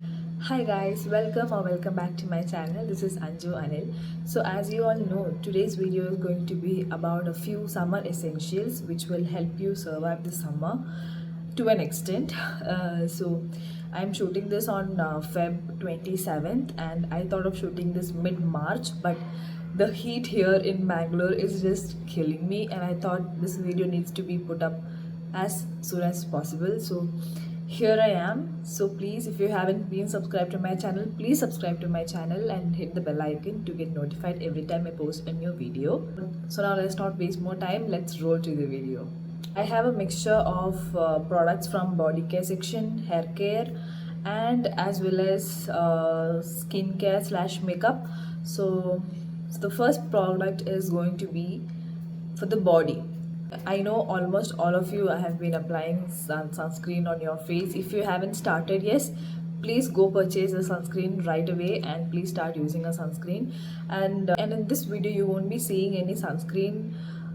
Hi guys, welcome back to my channel. This is Anju Anil. So as you all know, today's video is going to be about a few summer essentials which will help you survive the summer to an extent. So I'm shooting this on Feb 27th and I thought of shooting this mid-March, but the heat here in Bangalore is just killing me and I thought this video needs to be put up as soon as possible. So here I am. So please, if you haven't been subscribed to my channel, please subscribe to my channel and hit the bell icon to get notified every time I post a new video. So now let's not waste more time, let's roll to the video. I have a mixture of products from body care section, hair care, and as well as skincare slash makeup. So the first product is going to be for the body. I know almost all of you have been applying sunscreen on your face. If you haven't started, yes, please go purchase a sunscreen right away and please start using a sunscreen. And in this video, you won't be seeing any sunscreen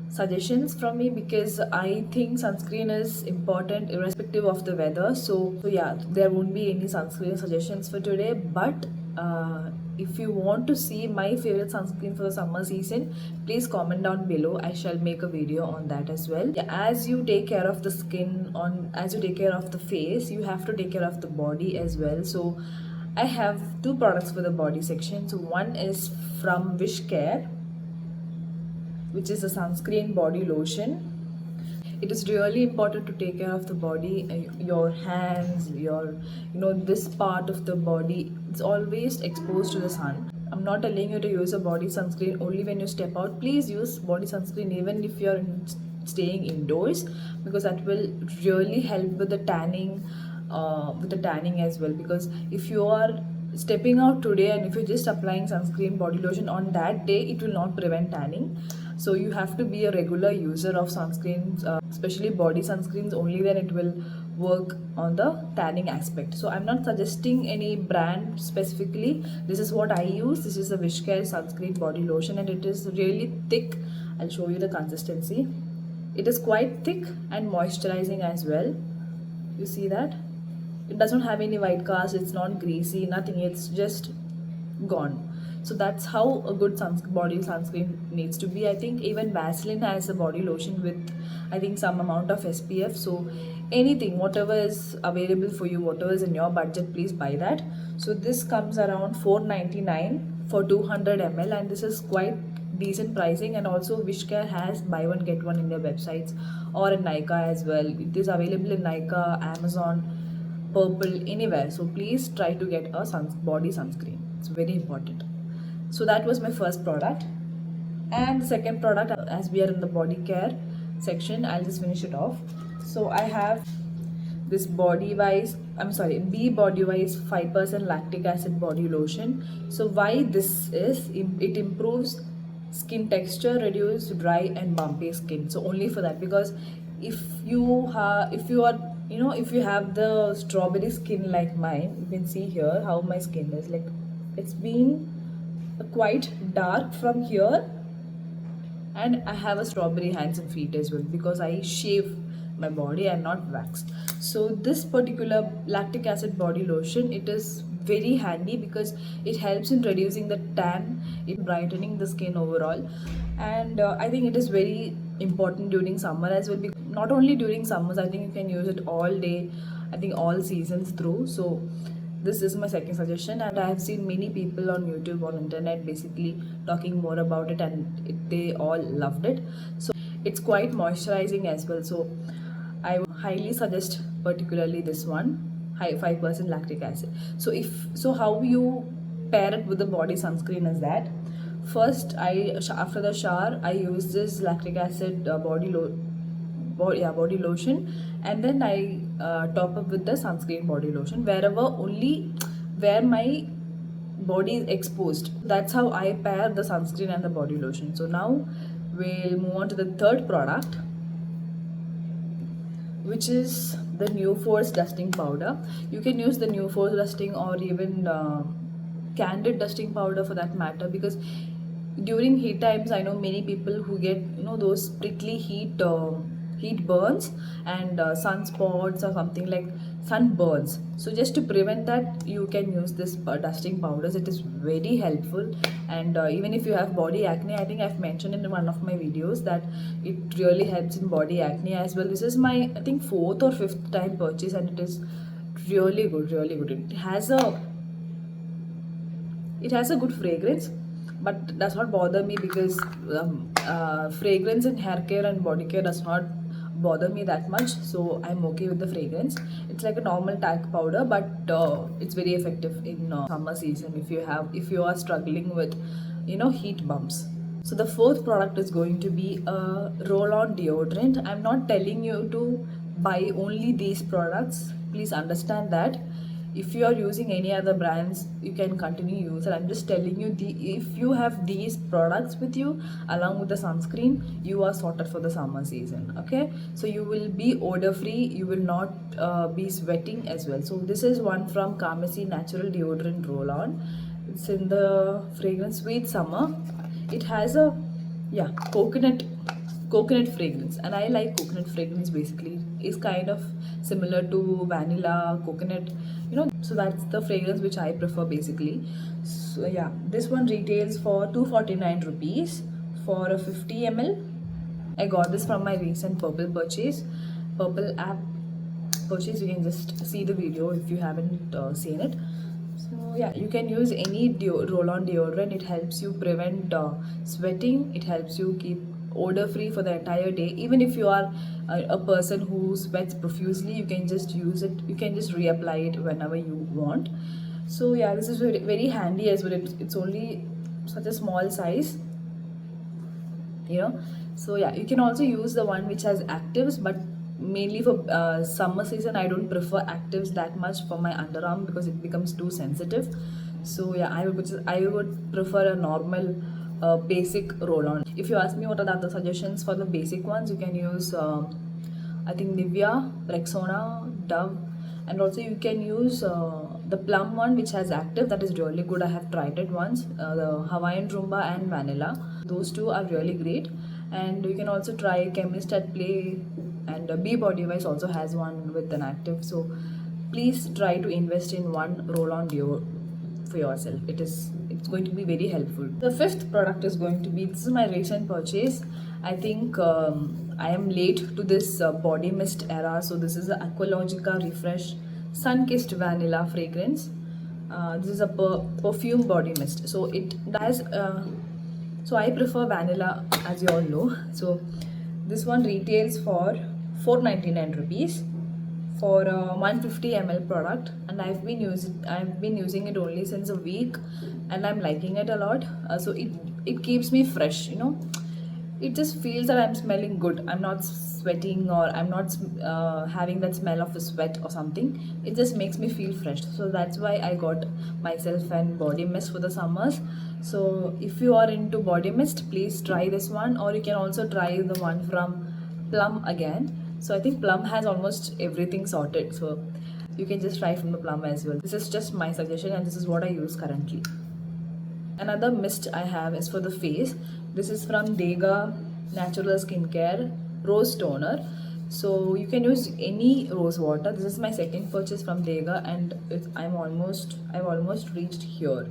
suggestions from me because I think sunscreen is important irrespective of the weather. So yeah, there won't be any sunscreen suggestions for today, but if you want to see my favorite sunscreen for the summer season, please comment down below. I shall make a video on that as well. Yeah, as you take care of the skin, as you take care of the face, you have to take care of the body as well. So I have two products for the body section. So one is from Wishcare, which is a sunscreen body lotion. It is really important to take care of the body, your hands, this part of the body. It's always exposed to the sun. I'm not telling you to use a body sunscreen only when you step out. Please use body sunscreen even if you're staying indoors, because that will really help with the tanning as well. Because if you are stepping out today and if you're just applying sunscreen body lotion on that day, it will not prevent tanning. So you have to be a regular user of sunscreens, especially body sunscreens, only then it will work on the tanning aspect. So I'm not suggesting any brand specifically. This is what I use. This is a Wishcare sunscreen body lotion and it is really thick. I'll show you the consistency. It is quite thick and moisturizing as well. You see that? It doesn't have any white cast, it's not greasy, nothing, it's just gone. So that's how a good body sunscreen needs to be. I think even Vaseline has a body lotion with, I think, some amount of SPF. So anything, whatever is available for you, whatever is in your budget, please buy that. So this comes around 4.99 for 200 ml and this is quite decent pricing. And also Wishcare has buy one get one in their websites or in Nykaa as well. It is available in Nykaa, Amazon, Purple, anywhere. So please try to get a body sunscreen. It's very important. So that was my first product. And the second product, as we are in the body care section, I'll just finish it off. So I have this Be Body Wise 5% lactic acid body lotion. So why this is, it improves skin texture, reduce dry and bumpy skin. So only for that, because if you are if you have the strawberry skin like mine, you can see here how my skin is like. It's been quite dark from here and I have a strawberry hands and feet as well because I shave my body, I'm not waxed. So this particular lactic acid body lotion, it is very handy because it helps in reducing the tan, in brightening the skin overall. And I think it is very important during summer as well, because not only during summers, I think you can use it all day, I think all seasons through. So this is my second suggestion, and I have seen many people on YouTube, on internet, basically talking more about it, and they all loved it. So it's quite moisturizing as well. So I would highly suggest particularly this one, high 5% lactic acid. So how you pair it with the body sunscreen is that first after the shower I use this lactic acid body lotion, and then I top up with the sunscreen body lotion where my body is exposed. That's how I pair the sunscreen and the body lotion. So now we'll move on to the third product, which is the New Force dusting powder. You can use the New Force dusting or even Candid dusting powder for that matter, because during heat times I know many people who get those prickly heat burns and sunspots or something like sunburns. So just to prevent that, you can use this dusting powders. It is very helpful. And even if you have body acne, I think I've mentioned in one of my videos that it really helps in body acne as well. This is my, I think, fourth or fifth time purchase, and it is really good, really good. It has a good fragrance, but does not bother me because fragrance in hair care and body care does not bother me that much, so I'm okay with the fragrance. It's like a normal talc powder, but it's very effective in summer season if you are struggling with heat bumps. So the fourth product is going to be a roll-on deodorant. I'm not telling you to buy only these products. Please understand that. If you are using any other brands, you can continue use it. I'm just telling you, if you have these products with you along with the sunscreen, you are sorted for the summer season. Okay, so you will be odor free, you will not be sweating as well. So this is one from Kamasi Natural Deodorant Roll On. It's in the fragrance Sweet Summer. It has a coconut fragrance, and I like coconut fragrance. Basically is kind of similar to vanilla coconut, so that's the fragrance which I prefer basically. So yeah, this one retails for 249 rupees for a 50 ml. I got this from my recent Purple app purchase. You can just see the video if you haven't seen it. So yeah, you can use any roll-on deodorant. It helps you prevent sweating. It helps you keep odor free for the entire day. Even if you are a person who sweats profusely, you can just use it. You can just reapply it whenever you want. So yeah, this is very, very handy as well. It's only such a small size, so yeah, you can also use the one which has actives, but mainly for summer season I don't prefer actives that much for my underarm because it becomes too sensitive. So yeah, I would prefer a normal basic roll on. If you ask me what are the other suggestions for the basic ones, you can use I think Nivea, Rexona, Dove, and also you can use the Plum one which has active. That is really good. I have tried it once. The Hawaiian Rumba and Vanilla. Those two are really great. And you can also try Chemist at Play, and Be Body Wise also has one with an active. So please try to invest in one roll-on deo for yourself. It's going to be very helpful. The fifth product is going to be, this is my recent purchase. I think I am late to this body mist era. So this is the Aqualogica Refresh Sun Kissed Vanilla fragrance. This is a perfume body mist. So it does. So I prefer vanilla, as you all know. So this one retails for 499 rupees for a 150 ml product, and I've been using it only since a week, and I'm liking it a lot. So it keeps me fresh. It just feels that I'm smelling good. I'm not sweating, or I'm not having that smell of a sweat or something. It just makes me feel fresh. So that's why I got myself an body mist for the summers. So if you are into body mist, please try this one, or you can also try the one from Plum again. So I think Plum has almost everything sorted. So you can just try from the Plum as well. This is just my suggestion, and this is what I use currently. Another mist I have is for the face. This is from Dega Natural Skincare Rose Toner. So you can use any rose water. This is my second purchase from Dega, and I've almost reached here.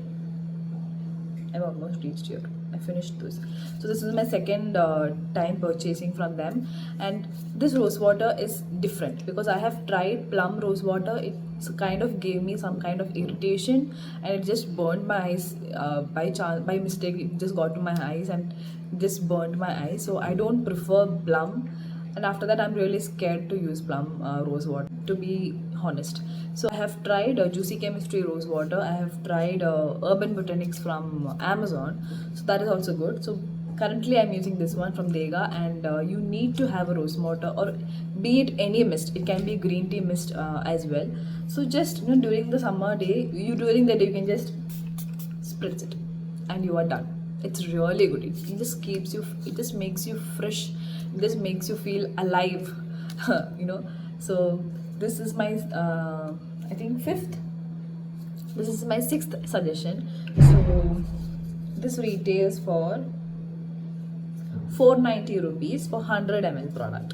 I finished this. So this is my second time purchasing from them, and this rose water is different because I have tried Plum rose water. It kind of gave me some kind of irritation, and it just burned my eyes by mistake. It just got to my eyes and just burned my eyes. So I don't prefer Plum, and after that I'm really scared to use Plum rose water, to be honest. So I have tried Juicy Chemistry rose water. I have tried Urban Botanics from Amazon, so that is also good. So currently I'm using this one from Dega, and you need to have a rose water, or be it any mist. It can be green tea mist as well. So just during the summer day, during the day you can just spritz it, and you are done. It's really good. It just makes you fresh. It just makes you feel alive. So this is my I think fifth. This is my sixth suggestion. So this retails for 490 rupees for 100 ml product.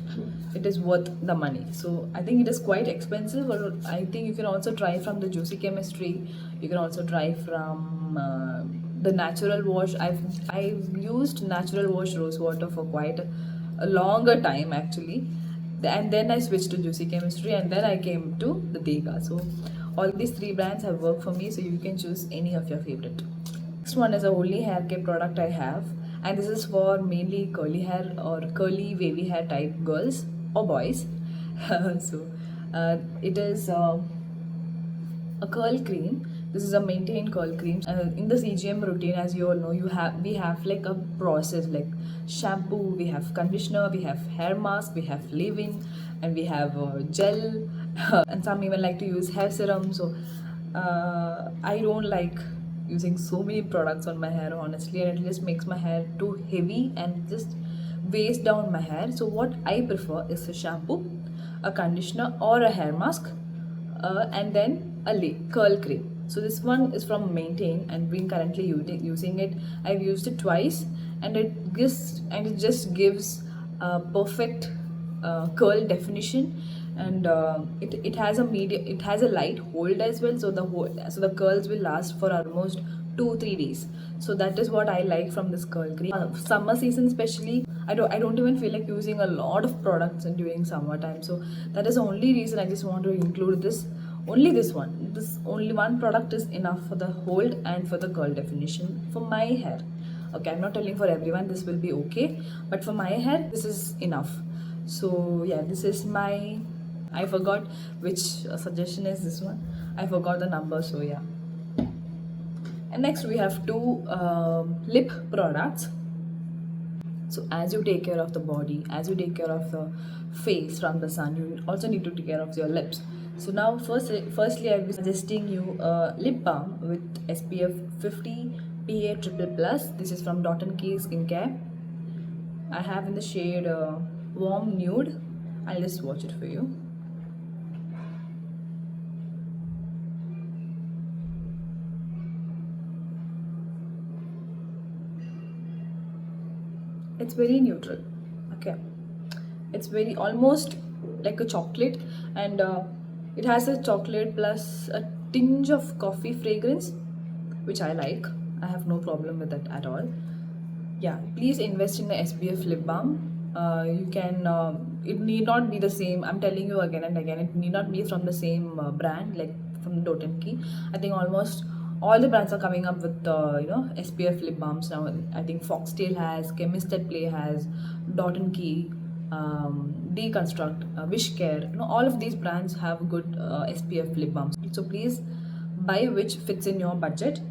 It is worth the money. So I think it is quite expensive, but I think you can also try from the Juicy Chemistry. You can also try from the Natural Wash. I've used Natural Wash rose water for quite a longer time actually, and then I switched to Juicy Chemistry, and then I came to the Dega. So all these three brands have worked for me, so you can choose any of your favorite. Next one is a only hair care product I have, and this is for mainly curly hair or curly wavy hair type girls or boys. So it is a curl cream. This is a maintain curl cream. In the CGM routine, as you all know, we have like a process like shampoo, we have conditioner, we have hair mask, we have leave-in, and we have gel, and some even like to use hair serum. So I don't like using so many products on my hair honestly, and it just makes my hair too heavy and just weighs down my hair. So what I prefer is a shampoo, a conditioner, or a hair mask, and then a curl cream. So this one is from Maintain, and been currently using it. I've used it twice, and it just gives a perfect curl definition, and it has a light hold as well. So the curls will last for almost 2-3 days. So that is what I like from this curl cream. Summer season especially, I don't even feel like using a lot of products during summertime. So that is the only reason I just want to include this. Only this one. This only one product is enough for the hold and for the curl definition for my hair. Okay, I'm not telling for everyone this will be okay, but for my hair this is enough. So yeah, this is my. I forgot which suggestion is this one. I forgot the number. So yeah. And next we have two lip products. So as you take care of the body, as you take care of the face from the sun, you also need to take care of your lips. So now firstly I'll be suggesting you a lip balm with SPF 50 PA triple plus. This is from Dot & Key Skincare. I have in the shade warm nude. I'll just swatch it for you. It's very neutral. Okay, it's very almost like a chocolate, and it has a chocolate plus a tinge of coffee fragrance, which I like. I have no problem with that at all. Yeah, please invest in the SPF lip balm. You can it need not be the same. I'm telling you again and again, it need not be from the same brand like from Dot & Key. I think almost all the brands are coming up with SPF lip balms now. I think Foxtail has, Chemist at Play has, Dot & Key, Deconstruct, Wishcare. All of these brands have good SPF lip balms. So please buy which fits in your budget.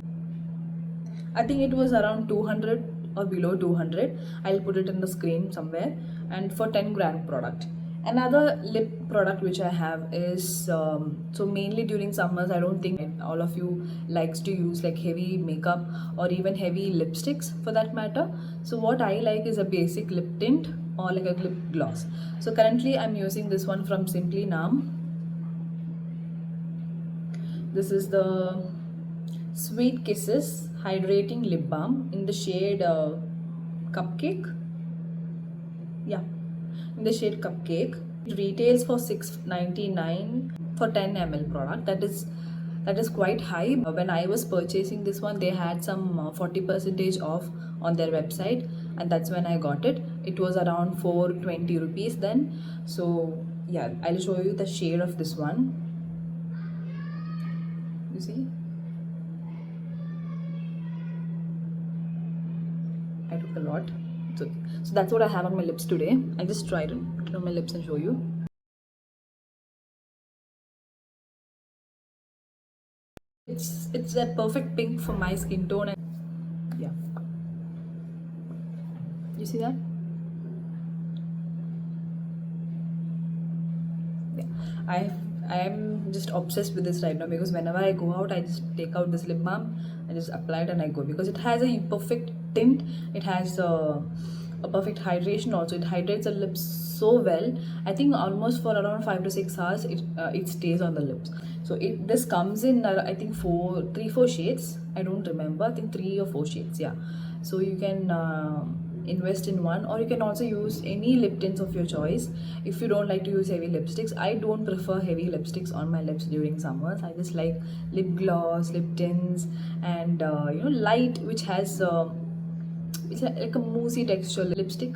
I think it was around 200 or below 200. I'll put it in the screen somewhere. And for 10 gram product. Another lip product which I have is so mainly during summers, I don't think all of you likes to use like heavy makeup or even heavy lipsticks for that matter. So what I like is a basic lip tint or like a lip gloss. So currently I'm using this one from Simply Naam. This is the Sweet Kisses Hydrating Lip Balm in the shade Cupcake. Yeah, in the shade Cupcake. It retails for $6.99 for 10 ml product. That is quite high. When I was purchasing this one, they had some 40% off on their website, and that's when I got it. It was around 420 rupees then. So yeah, I'll show you the shade of this one. You see? I took a lot. So that's what I have on my lips today. I'll just try to put it on my lips and show you. It's a perfect pink for my skin tone, and yeah. You see that? Yeah. I am just obsessed with this right now because whenever I go out, I just take out this lip balm, I just apply it and I go because it has a perfect tint. It has a perfect hydration also. It hydrates the lips so well. I think almost for around 5 to 6 hours it stays on the lips. So this comes in I think 3-4 shades. I don't remember. I think 3 or 4 shades. Yeah. So you can invest in one, or you can also use any lip tints of your choice if you don't like to use heavy lipsticks. I don't prefer heavy lipsticks on my lips during summers. I just like lip gloss, lip tints, and light, which has it's like a moussey texture lipstick,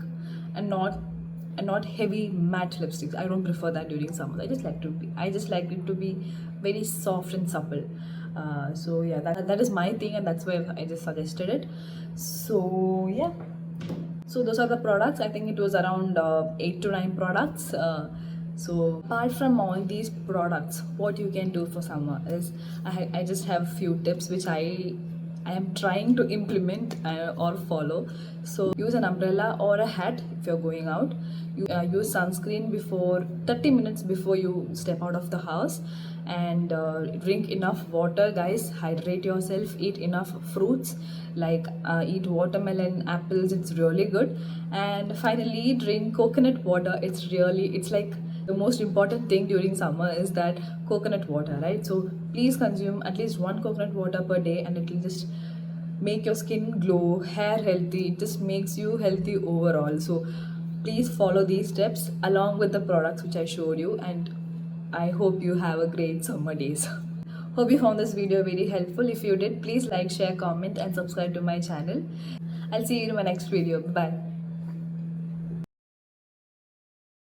and not heavy matte lipsticks. I don't prefer that during summers. I just like it to be very soft and supple. So yeah, that is my thing, and that's why I just suggested it. So yeah, so those are the products. I think it was around 8 to 9 products. So apart from all these products, what you can do for summer is I just have few tips which I am trying to implement or follow. So use an umbrella or a hat if you're going out. You use sunscreen before 30 minutes before you step out of the house, and drink enough water, guys. Hydrate yourself. Eat enough fruits, like eat watermelon, apples. It's really good. And finally, drink coconut water. It's like the most important thing during summer is that coconut water, right? So please consume at least one coconut water per day, and it will just make your skin glow, hair healthy. It just makes you healthy overall. So please follow these steps along with the products which I showed you, and I hope you have a great summer days. Hope you found this video very helpful. If you did, please like, share, comment, and subscribe to my channel. I'll see you in my next video. Bye.